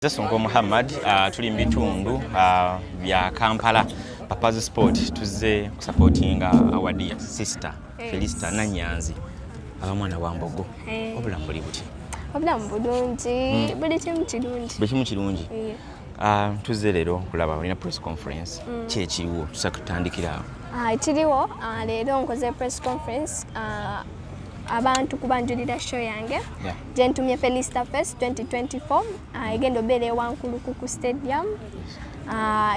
Sonko Muhammad tuli mbitundu bya Kampala Papa's Sport tuze supportinga our dear sister Felisata Nanyanzi abamwana wa Mbogo obulambuli buti obulamu bulungi buli kimu kirungi tuze lero kulaba balina press conference kyekiriwo tusakutandikira kiriwo lero nkoze press conference abantu kubanjulira show yange gentumye Felisata Fest 2024 egenda obera Wankuluku ku stadium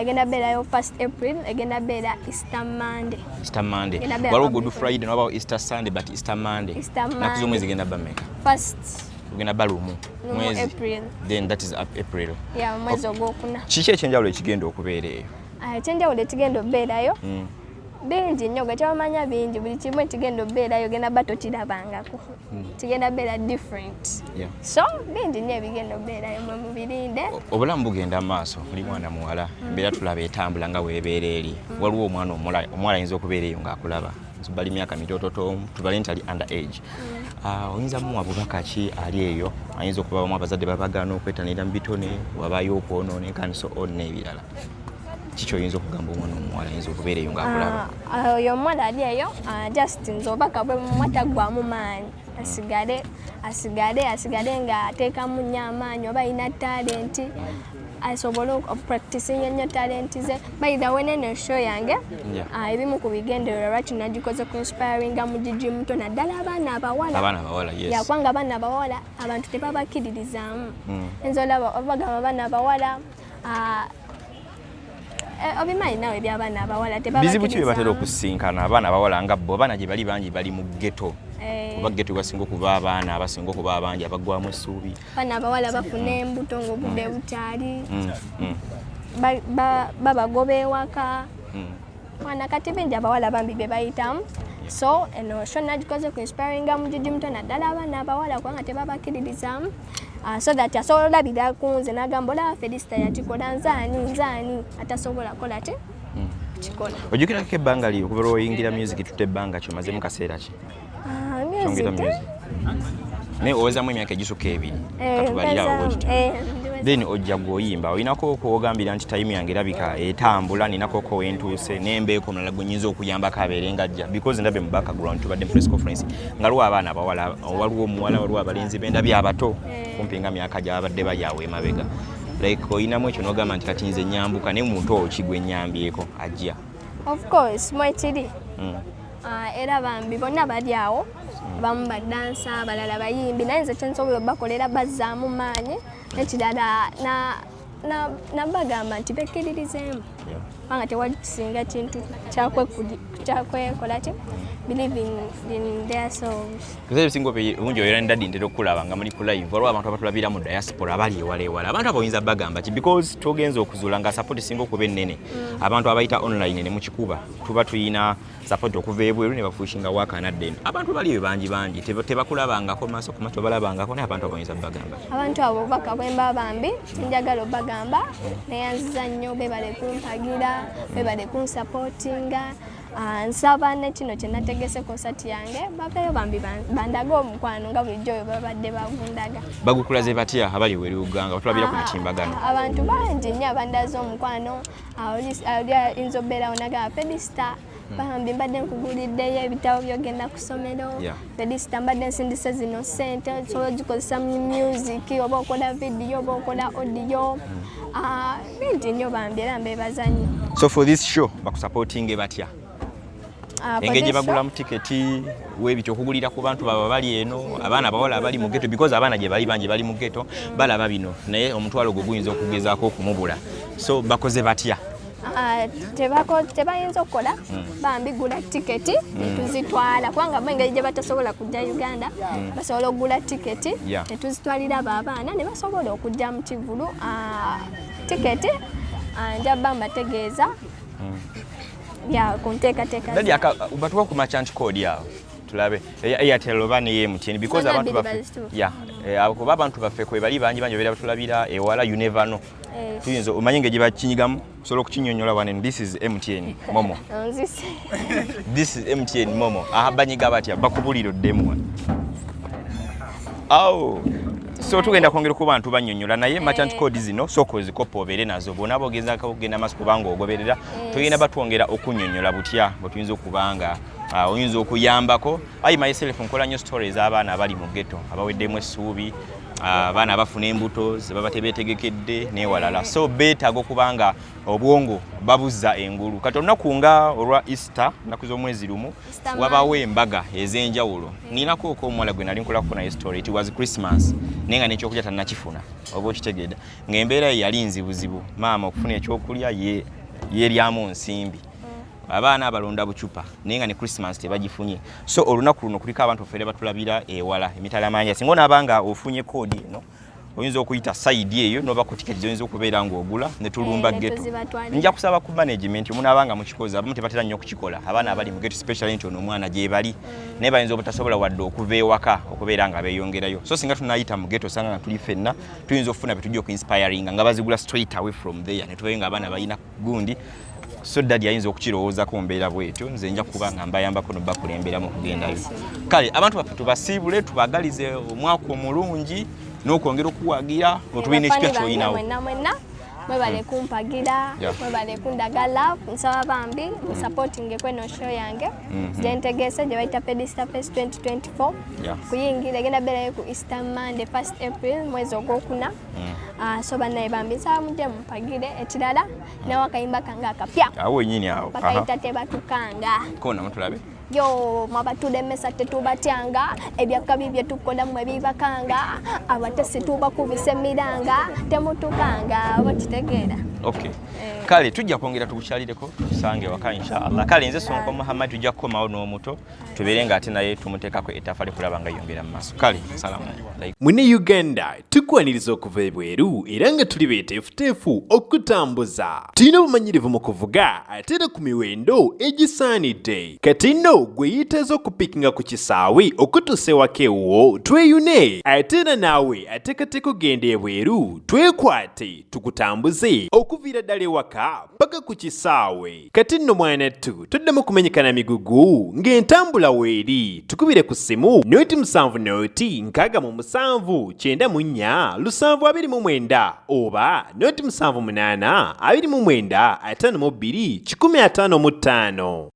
egenda bera yo 1st April egenda bera Easter Monday waliwo Good Friday no Easter Sunday but Easter Monday nakuzo mwezi egenda bameka first ugenda balumu mwezi April then that is April mwezi ogwokuna kiki ekyenjawulo ekigenda okubeera eyo ekyenjawulo ekigenda obeerayo bingi nnyo gakyamanya bingi buli kimu ekigenda obeerayo genda bato kirabangako kigenda beera different so bingi nnyo ebigenda obeerayo mwe mubirinde obulamu bugenda maaso oli mwana muwala embeera tulaba etambula nga weebeera eri waliwo omwana omuwala ayinza okubeera eyo ng'akulaba bali myaka mitototo tubale nti ali under age oyinza muwa bubaka ki ali eyo ayinza okubabamu abazadde babagaana okwetanira mu bitone wabaayo okwonooneka and so on n'ebirala kiki oyinza okugamba omwana omuwala ayinza okubeera eyo ng'akulaba oyo omuwala ali eyo just nze obubaka bwe mumwatagwamu maanyi asigale ng'ateekamu nnyo amaanyi oba alina talenti asobole okupracticing ennyo talenti ze by the way nene show yange ebimu ku bigendererwa lwaki nagikoze ku inspiringa mugigi muto naddala abaana abawala yakwanga abaana abawala abantu tebabakiririzaamu enza olaba obagamba abaana abawala obimanyi nawe by'abaana abawala bizibu ki bye batera okusinkana abaana abawala nga bo abaana gye bali bangi bali mu ghetto kuba ghetto basinga okuba abaana abasinga okuba abangi abagwamu essuubi abaana abawala bafuna embuto ng'obudde bukyali babagoba ewaka wana kati bingi abawala bambi bye bayitamu so eno sho nagikoze ku inspiringa mugigi muto naddala abaana abawala kubanga tebabakiririzaamu so that asobola olabira ku nze n'agamba olaba Felisata yakikola nzaani atasobola kola ki kikola ojjukirako ebbanga lyo okubeera oyingira music tutte ebbanga kyomaze mu kaseera ki naye owezamu emyaka egisukka ebiri katubalirawo then ojja gwoyimba olinako kwogambira nti time yange erabika etambula ninako ko wentuuse nembeeko omulala gwe nnyinza okuyambako abeere ngajja because ndabe mu background tubadde mu press conference nga waliwo abaana abawala waliwo omuwala waliwo abalenzi b'endabye abato kumpi nga myaka gy'abadde bayaawe emabega like oyinamu ekyo n'ogamba nti kati nze nyambuka naye muto kigwe nyambyeko ajja of course mwekiri era bambi bonna bali awo abamu badansa abalala bayimbi naye nze kyensobola obakolera bazzaamu maanyi nekirala nabagamba nti bekkiririzeemu kubanga tewali kusinga kintu kyakwekola ki believing in their souls ebisinga obungi oyera ndaddi ntera okulaba nga muli ku live waliwo abantu abatulabira mu diaspora abali ewala abantu abo oyinza bagamba ki because togenza okuzuula nga support singa okuba ennene abantu abayita online ne mukikuba tuba tuyina support okuva ebweru ne bafuushinga wakanadde abantu bali bangi tebakulabangako maaso ku maaso balabangako naye abantu abo oyinza bagamba abantu abo obubaka bwemba bambi njagala obagamba neyanziza nnyo bebale kumpagira bebale kunsupportinga nsaba ne kino kye nategese konsati yange baveyo bambi bandaga omukwano nga bulijjo oyo babadde bavundaga bagukulaze batya abali weri uganga batulabira ku mitimbagano abantu bangi nnyo abandaza omukwano oli ayinza obeera onaga Felisata bambi mbadde nkuguliddeyo ebitabo byogenda ku ssomero Felisata mbadde nsindise zino ssente osobola ogikozesa mu music oba okola vidiyo oba okola audio bingi nnyo bambi era mbeebaza nnyo so for this show bakusupportinge batya engeri gye bagulamu tiketi webityo okugulira ku bantu baba bali eno abaana abawala abali mu ghetto because abaana gye bali bangi bali mu ghetto balaba bino naye omutwalo gwe guyinza okugezaako okumubula so bakoze batya tebayinza okukola bambi gula tiketi netuzitwala kubanga engeri gye batasobola kujja Uganda basobola okugula tiketi netuzitwalira abo abaana ne basobola okujja mu kivulu tiketi njaba mbategeeza kunteekateeka dadi batuwa ku merchant code yawo tulabe Airtel oba ne MTN because abantu baffe kuba abantu baffe kwe bali bangi obeera batulabira ewala you never know tuyinza omanye engeri gye bakinyigamu osobola okukinyonyola wane this is MTN Momo this is MTN Momo banyiga batya bakubulira oddemu so tugenda kwongera ku bantu bannyonnyola naye merchant code zino soko zikopo obeere nazo bona bogeza kugenda maso kubanga ogoberera tuyina batwongera okunnyonnyola butya bwetuyinza okubanga oyinza okuyambako I myself nkola nnyo stories abaana abali mu ghetto abaweddemu esuubi abaana abafuna embuto zebabatebeetegekedde newalala so beetaaga okubanga obwongo babuza engulu kati olunaku nga olwa Easter nnaku z'omwezi lumu wabawo embaga ez'enjawulo ninako omuwala gwe nali nkolako naye story it was Christmas naye nga n'ekyokulya tannakifuna oba okitegeeda ng'embeera ye yali nzibuzibu maama okufuna ekyokulya yeryamu nsimbi abaana abalonda bucupa naye nga ne Christmas tebagifunye so olunaku luno kuliko abantu fere batulabira ewala emitala manja singa onabanga ofunye kodi no oyinza okuyita side eyo noba ku ticket oyinza okubeera ng'ogula ne tulumba ghetto nja kusaba ku management munabanga mukikoza abamu tebatera nnyo okukikola abaana abali mu ghetto especially nti ono omwana gye bali naye bayinza obutasobola wadde okuva ewaka okubeera nga beeyongerayo so singa tunayita mu ghetto sanga nga tuli ffenna tuyinza okufuna betujja okuinspiringa nga bazigula straight away from there ne tubayo nga abaana balina gundi so dadi ayinza okukirowooza ku mbeera bwetyo nze nja kuba nga mbayambako nobakulemberamu okugendayo kale abantu baffe tubasiibule tubagalize omwaka omulungi n'okwongera okuwagira otubina ekipya kyoyinawo mwebale kumpagira mwebale kundagala nsaba bambi musupporting kweno show yange zentegese gye bayita Felisata Fest 2024 kuyingira egenda beerayo ku Easter Monday 1st April mwezi ogwokuna so bannaye bambi nsaba mujje mumpagire ekirala nawe akayimba kange akapya awo wenyini awo bakayita tebatukanga kona mutulabe yo mwabatulemesa tetubatyanga ebyakabi byetukola mwe bibakanga abatesi tubakubisa emiranga temutukanga bakitegeera okay kale tujja kwongera tukukyalireko tusange waka inshallah kale nze Sonko Muhammad tujja kukomawo n'omuto tubeere nga ate naye tumuteekako ettafali kulaba nga yongera mu maaso kale salamu mune Uganda tukwaniriza okuva ebweru era nga tuli beeteefuteefu okutambuza tulina obumanyirivu mu kuvuga ate era ku miwendo egisaanidde kati nno gwe yiteeza okupikinga ku kisaawe okutuusa ewaka ewuwo tweyune ate era naawe ateekateeka ogenda ebweru twekwate tukutambuze okuviira ddala ewaka paka ku kisaawe kati nno mwanattu toddamu kumenyekana migugu ng'entambula weeri tukubire ku ssimu noti 7 noti 6 7 9 7 oba noti 7 8 29 52 155